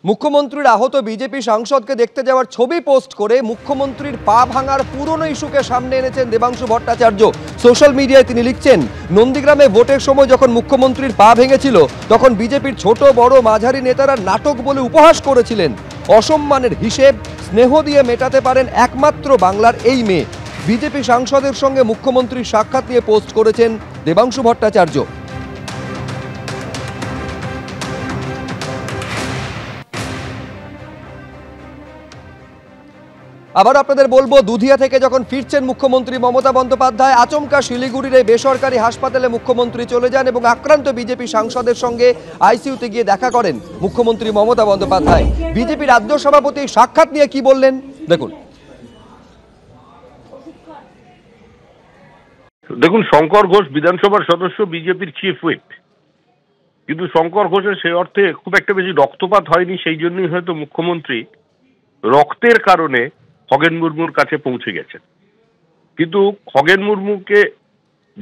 মুখ্যমন্ত্রীর আহত বিজেপি সাংসদকে দেখতে যাওয়ার ছবি পোস্ট করে মুখ্যমন্ত্রীর পা ভাঙার পুরনো ইস্যুকে সামনে এনেছেন দেবাংশু ভট্টাচার্য। সোশ্যাল মিডিয়ায় তিনি লিখছেন, নন্দীগ্রামে ভোটের সময় যখন মুখ্যমন্ত্রীর পা ভেঙেছিল তখন বিজেপির ছোট বড় মাঝারি নেতারা নাটক বলে উপহাস করেছিলেন। অসম্মানের হিসেব স্নেহ দিয়ে মেটাতে পারেন একমাত্র বাংলার এই মেয়ে। বিজেপি সাংসদের সঙ্গে মুখ্যমন্ত্রীর সাক্ষাৎ নিয়ে পোস্ট করেছেন দেবাংশু ভট্টাচার্য। আবার আপনাদের বলবো, দুধিয়া থেকে যখন ফিরছেন মুখ্যমন্ত্রী মমতা বন্দ্যোপাধ্যায়, আচমকা শিলিগুড়ির এই বেসরকারি হাসপাতালে মুখ্যমন্ত্রী চলে যান এবং আক্রান্ত বিজেপি সাংসদের সঙ্গে আইসিইউতে গিয়ে দেখা করেন মুখ্যমন্ত্রী মমতা বন্দ্যোপাধ্যায়। বিজেপি রাজ্য সভাপতি সাক্ষাৎ নিয়ে কি বললেন দেখুন। শঙ্কর ঘোষ বিধানসভার সদস্য, বিজেপির চিফ হুইপ, কিন্তু শঙ্কর ঘোষের সেই অর্থে খুব একটা বেশি রক্তপাত হয়নি। সেই জন্যই হয়তো মুখ্যমন্ত্রী রক্তের কারণে খগেন মুর্মুর কাছে পৌঁছে গেছেন। কিন্তু খগেন মুর্মুকে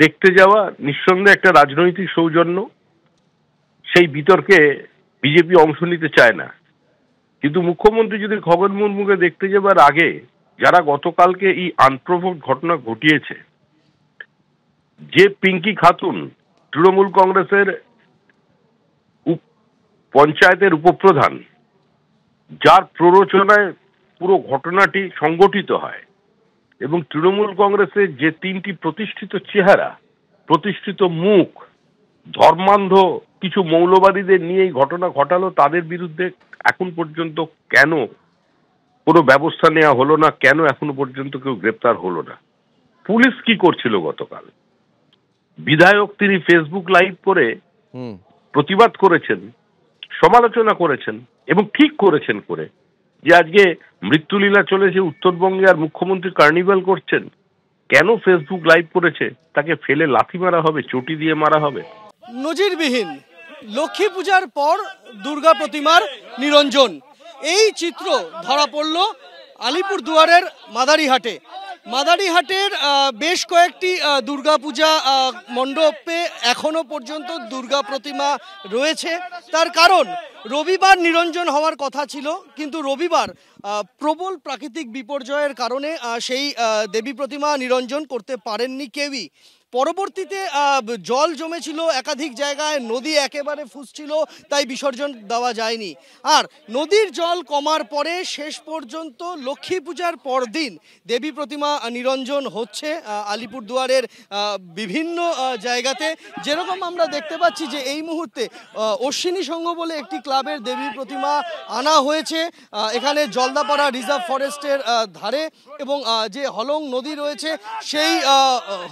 দেখতে যাওয়া নিঃসন্দেহে একটা রাজনৈতিক সৌজন্য, সেই বিতর্কে বিজেপি অংশ নিতে চায় না। কিন্তু মুখ্যমন্ত্রী যদি খগেন মুর্মুকে দেখতে যাবার আগে যারা গতকালকে এই আনপ্রভোকড ঘটনা ঘটিয়েছে, যে পিঙ্কি খাতুন তৃণমূল কংগ্রেসের পঞ্চায়েতের উপপ্রধান, যার প্ররোচনায় পুরো ঘটনাটি সংগঠিত হয়, এবং তৃণমূল কংগ্রেসের যে তিনটি প্রতিষ্ঠিত চেহারা, প্রতিষ্ঠিত মুখ, ধর্মান্ধ কিছু মৌলবাদীদের নিয়ে এই ঘটনা ঘটালো, তাদের বিরুদ্ধে এখন পর্যন্ত কেন কোনো ব্যবস্থা নেওয়া হলো না? কেন এখনো পর্যন্ত কেউ গ্রেপ্তার হলো না? পুলিশ কি করছিল গতকাল? বিধায়ক তিনি ফেসবুক লাইভ করে প্রতিবাদ করেছেন, সমালোচনা করেছেন এবং ঠিক করেছেন করে যে আজকে মৃত্যুলীলা চলেছে উত্তরবঙ্গে আর মুখ্যমন্ত্রী কার্নিভাল করছেন। কেন ফেসবুক লাইভ করেছে? তাকে ফেলে লাথি মারা হবে, চটি দিয়ে মারা হবে। নজিরবিহীন লক্ষ্মী পূজার পর দুর্গা প্রতিমার নিরঞ্জন, এই চিত্র ধরা পড়ল আলিপুরদুয়ারের মাদারিহাটে। মাদারিহাটের বেশ কয়েকটি দুর্গাপূজা মণ্ডপে এখনো পর্যন্ত দুর্গা প্রতিমা রয়েছে। তার কারণ, রবিবার নিরঞ্জন হওয়ার কথা ছিল, কিন্তু রবিবার প্রবল প্রাকৃতিক বিপর্যয়ের কারণে সেই দেবী প্রতিমা নিরঞ্জন করতে পারেননি কেউই। পরবর্তীতে জল জমেছিল একাধিক জায়গায়, নদী একেবারে ফুসছিল, তাই বিসর্জন দেওয়া যায়নি। আর নদীর জল কমার পরে শেষ পর্যন্ত লক্ষ্মী পূজার পরদিন দেবী প্রতিমা নিরঞ্জন হচ্ছে আলিপুরদুয়ারের বিভিন্ন জায়গাতে। যেরকম আমরা দেখতে পাচ্ছি যে এই মুহূর্তে অশ্বিনী সংঘ বলে একটি ক্লাবের দেবী প্রতিমা আনা হয়েছে এখানে জলদাপাড়া রিজার্ভ ফরেস্টের ধারে, এবং যে হলং নদী রয়েছে সেই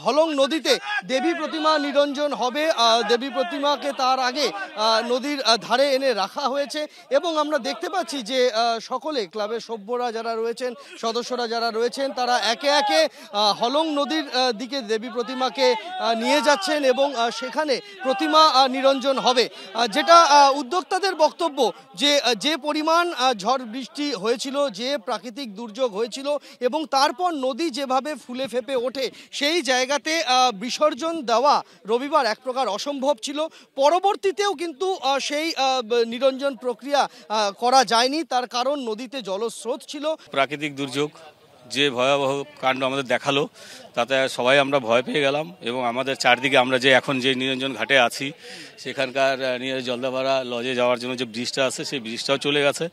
হলং নদীতে দেবী প্রতিমা নিরঞ্জন হবে। দেবী প্রতিমাকে তার আগে নদীর ধারে এনে রাখা হয়েছে এবং আমরা দেখতে পাচ্ছি যে সকলে ক্লাবের সভ্যরা যারা রয়েছেন, সদস্যরা যারা রয়েছেন, তারা একে একে হলং নদীর দিকে দেবী প্রতিমাকে নিয়ে যাচ্ছেন এবং সেখানে প্রতিমা নিরঞ্জন হবে। যেটা উদ্যোক্তাদের বক্তব্য, যে পরিমাণ ঝড় বৃষ্টি হয়েছিল, যে প্রাকৃতিক দুর্যোগ হয়েছিল এবং তারপর নদী যেভাবে ফুলে ফেপে ওঠে, সেই জায়গাতে বিসর্জন দেওয়া রবিবার এক প্রকার অসম্ভব ছিল। পরবর্তীতেও কিন্তু সেই নিরঞ্জন প্রক্রিয়া করা যায়নি, তার কারণ নদীতে জলস্রোত ছিল। প্রাকৃতিক দুর্যোগ যে ভয়াবহ কাণ্ড আমাদের দেখালো, তাতে সবাই আমরা ভয় পেয়ে গেলাম এবং আমাদের চারদিকে আমরা যে এখন যে নিরঞ্জন ঘাটে আছি সেখানকার জলদাপাড়া লজে যাওয়ার জন্য যে ব্রিজটা আছে সেই ব্রিজটাও চলে গেছে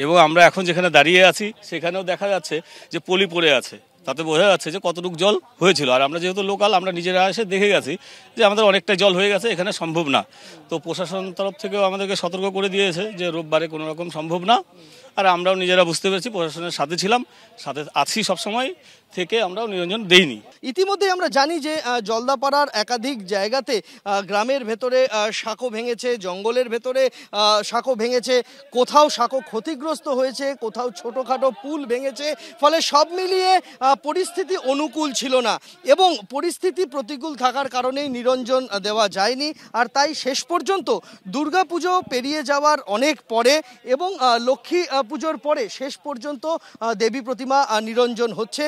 এবং আমরা এখন যেখানে দাঁড়িয়ে আছি সেখানেও দেখা যাচ্ছে যে পলি পড়ে আছে। তাতে বোঝা যাচ্ছে যে কতটুকু জল হয়েছিল। আর আমরা যেহেতু লোকাল, আমরা নিজেরা এসে দেখে গেছি যে আমাদের অনেকটা জল হয়ে গেছে, এখানে সম্ভব না। তো প্রশাসন তরফ থেকেও আমাদেরকে সতর্ক করে দিয়েছে যে রোববারে কোনো রকম সম্ভব না। আর আমরাও নিজেরা বুঝতে পেরেছি, প্রশাসনের সাথে ছিলাম, সাথে আছি সবসময় থেকে, আমরাও নিরঞ্জন দেইনি। ইতিমধ্যে আমরা জানি যে জলদাপাড়ার একাধিক জায়গাতে গ্রামের ভেতরে সাঁকো ভেঙেছে, জঙ্গলের ভেতরে সাঁকো ভেঙেছে, কোথাও সাঁকো ক্ষতিগ্রস্ত হয়েছে, কোথাও ছোটোখাটো পুল ভেঙেছে। ফলে সব মিলিয়ে পরিস্থিতি অনুকূল ছিল না এবং পরিস্থিতি প্রতিকূল থাকার কারণেই নিরঞ্জন দেওয়া যায়নি। আর তাই শেষ পর্যন্ত দুর্গাপুজো পেরিয়ে যাওয়ার অনেক পরে এবং লক্ষ্মী পুজোর পরে শেষ পর্যন্ত দেবী প্রতিমা নিরঞ্জন হচ্ছে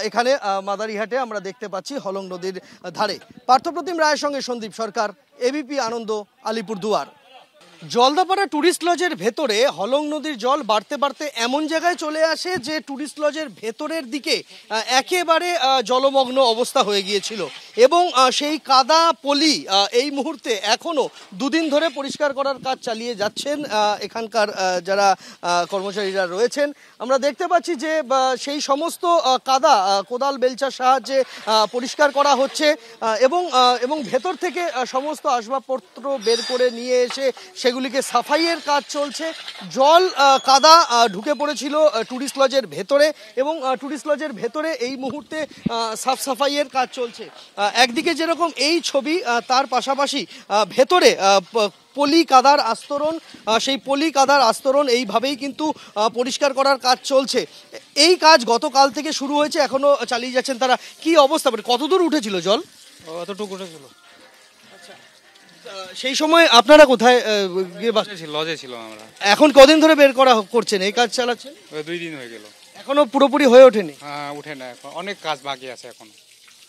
এখানে মাদারিহাটে। আমরা দেখতে পাচ্ছি হলং নদীর ধারে। পার্থপ্রতিম রায়ের সঙ্গে সন্দীপ সরকার, এবিপি আনন্দ, আলিপুরদুয়ার। জলদাপাড়া টুরিস্ট লজের ভেতরে হলং নদীর জল বাড়তে বাড়তে এমন জায়গায় চলে আসে যে টুরিস্ট লজের ভেতরের দিকে একেবারে জলমগ্ন অবস্থা হয়ে গিয়েছিল এবং সেই কাদা পলি এই মুহূর্তে এখনো দুদিন ধরে পরিষ্কার করার কাজ চালিয়ে যাচ্ছেন এখানকার যারা কর্মচারীরা রয়েছেন। আমরা দেখতে পাচ্ছি যে সেই সমস্ত কাদা কোদাল বেলচার সাহায্যে পরিষ্কার করা হচ্ছে এবং ভেতর থেকে সমস্ত আসবাবপত্র বের করে নিয়ে এসে সেগুলিকে সাফাইয়ের কাজ চলছে। জল কাদা ঢুকে পড়েছিল টুরিস্ট লজের ভেতরে এবং টুরিস্ট লজের ভেতরে এই মুহূর্তে সাফ সাফাইয়ের কাজ চলছে। একদিকে যেরকম এই ছবি, তার পাশাপাশি ভেতরে পলি কাদার আস্তরণ, সেই পলি কাদার আস্তরণ এইভাবেই কিন্তু পরিষ্কার করার কাজ চলছে। এই কাজ গতকাল থেকে শুরু হয়েছে, এখনো চালিয়ে যাচ্ছেন তারা। কি অবস্থা, মানে কতদূর উঠেছিল জল? অতটুকু উঠেছিল। সেই সময় আপনারা কোথায় গিয়ে লজে ছিলাম আমরা। এখন কদিন ধরে বের করছেন, এই কাজ চালাচ্ছেন? 2 দিন হয়ে গেল। এখনো পুরোপুরি হয়ে ওঠেনি? হ্যাঁ, উঠে না, এখন অনেক কাজ বাকি আছে। এখন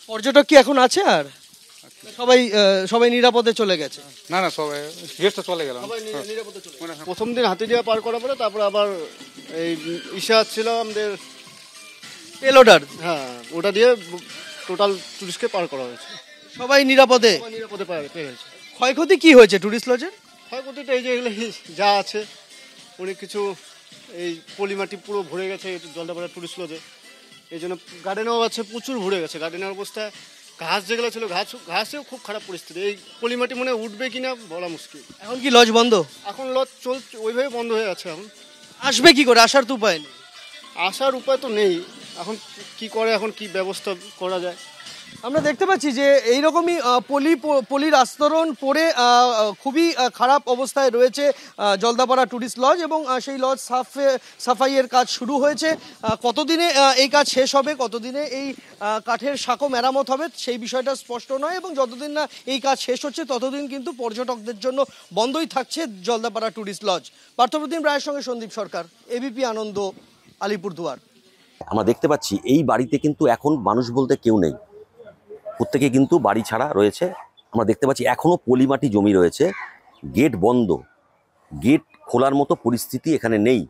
পর্যটক কি এখন আছে? আর সবাই নিরাপদে চলে গেছে? না না, সবাই গেস্ট চলে গেল। প্রথম দিন হাতিডিয়া পার করার পরে তারপরে আবার এই ইশা ছিল আমাদের পেলোডার, হ্যাঁ, ওটা দিয়ে টোটাল টুরিস্টকে পার করা হয়েছে। সবাই নিরাপদে পেয়ে গেছে। ক্ষয়ক্ষতি কি হয়েছে টুরিস্ট লজের? ক্ষয়ক্ষতিটা এই যে এগুলো যা আছে অনেক কিছু, এই পলিমাটি পুরো ভরে গেছে জলদাপাড়া টুরিস্ট লজে। এই জন্য গার্ডেনও আছে, প্রচুর ভরে গেছে। গার্ডেনের অবস্থা, ঘাস যেগুলো ছিল ঘাসেও খুব খারাপ পরিস্থিতি। এই পলিমাটি মনে উঠবে কিনা বলা মুশকিল। এখন কি লজ বন্ধ? এখন লজ চলছে, ওইভাবে বন্ধ হয়ে আছে। এখন আসবে কি করে? আসার তো উপায় নেই। আসার উপায় তো নেই। এখন কি করে, এখন কি ব্যবস্থা করা যায়? আমরা দেখতে পাচ্ছি যে এইরকমই পলির আস্তরণ পড়ে খুবই খারাপ অবস্থায় রয়েছে জলদাপাড়া টুরিস্ট লজ এবং সেই লজ সাফাইয়ের কাজ শুরু হয়েছে। কতদিনে এই কাজ শেষ হবে, কতদিনে এই কাঠের সাঁকো মেরামত হবে সেই বিষয়টা স্পষ্ট নয় এবং যতদিন না এই কাজ শেষ হচ্ছে ততদিন কিন্তু পর্যটকদের জন্য বন্ধই থাকছে জলদাপাড়া টুরিস্ট লজ। পার্থপ্রতিম রায়ের সঙ্গে সন্দীপ সরকার, এবিপি আনন্দ, আলিপুরদুয়ার। আমরা দেখতে পাচ্ছি এই বাড়িতে কিন্তু এখন মানুষ বলতে কেউ নেই, প্রত্যেকে কিন্তু বাড়ি ছাড়া রয়েছে। আমরা দেখতে পাচ্ছি এখনও পলিমাটি জমি রয়েছে, গেট বন্ধ, গেট খোলার মতো পরিস্থিতি এখানে নেই।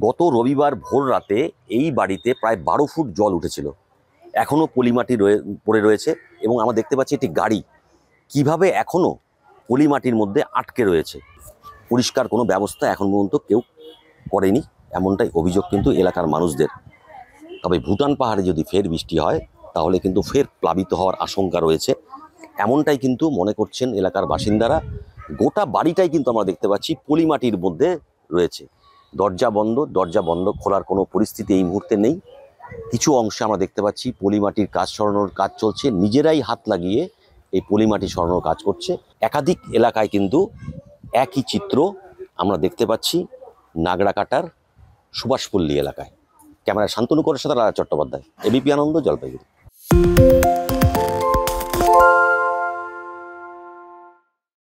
গত রবিবার ভোর রাতে এই বাড়িতে প্রায় 12 ফুট জল উঠেছিল, এখনও পলিমাটি পড়ে রয়েছে এবং আমরা দেখতে পাচ্ছি একটি গাড়ি কিভাবে এখনও পলিমাটির মধ্যে আটকে রয়েছে। পরিষ্কার কোনো ব্যবস্থা এখন পর্যন্ত কেউ করেনি, এমনটাই অভিযোগ কিন্তু এলাকার মানুষদের। তবে ভুটান পাহাড়ে যদি ফের বৃষ্টি হয় তাহলে কিন্তু ফের প্লাবিত হওয়ার আশঙ্কা রয়েছে, এমনটাই কিন্তু মনে করছেন এলাকার বাসিন্দারা। গোটা বাড়িটাই কিন্তু আমরা দেখতে পাচ্ছি পলিমাটির মধ্যে রয়েছে, দরজা বন্ধ খোলার কোনো পরিস্থিতি এই মুহূর্তে নেই। কিছু অংশে আমরা দেখতে পাচ্ছি পলিমাটির কাজ সরানোর কাজ চলছে, নিজেরাই হাত লাগিয়ে এই পলিমাটি সরানোর কাজ করছে। একাধিক এলাকায় কিন্তু একই চিত্র আমরা দেখতে পাচ্ছি নাগরাকাটার সুভাষপল্লী এলাকায়। ক্যামেরায় শান্তনু করের সাথে রাজা চট্টোপাধ্যায়, এবিপি আনন্দ, জলপাইগুড়ি।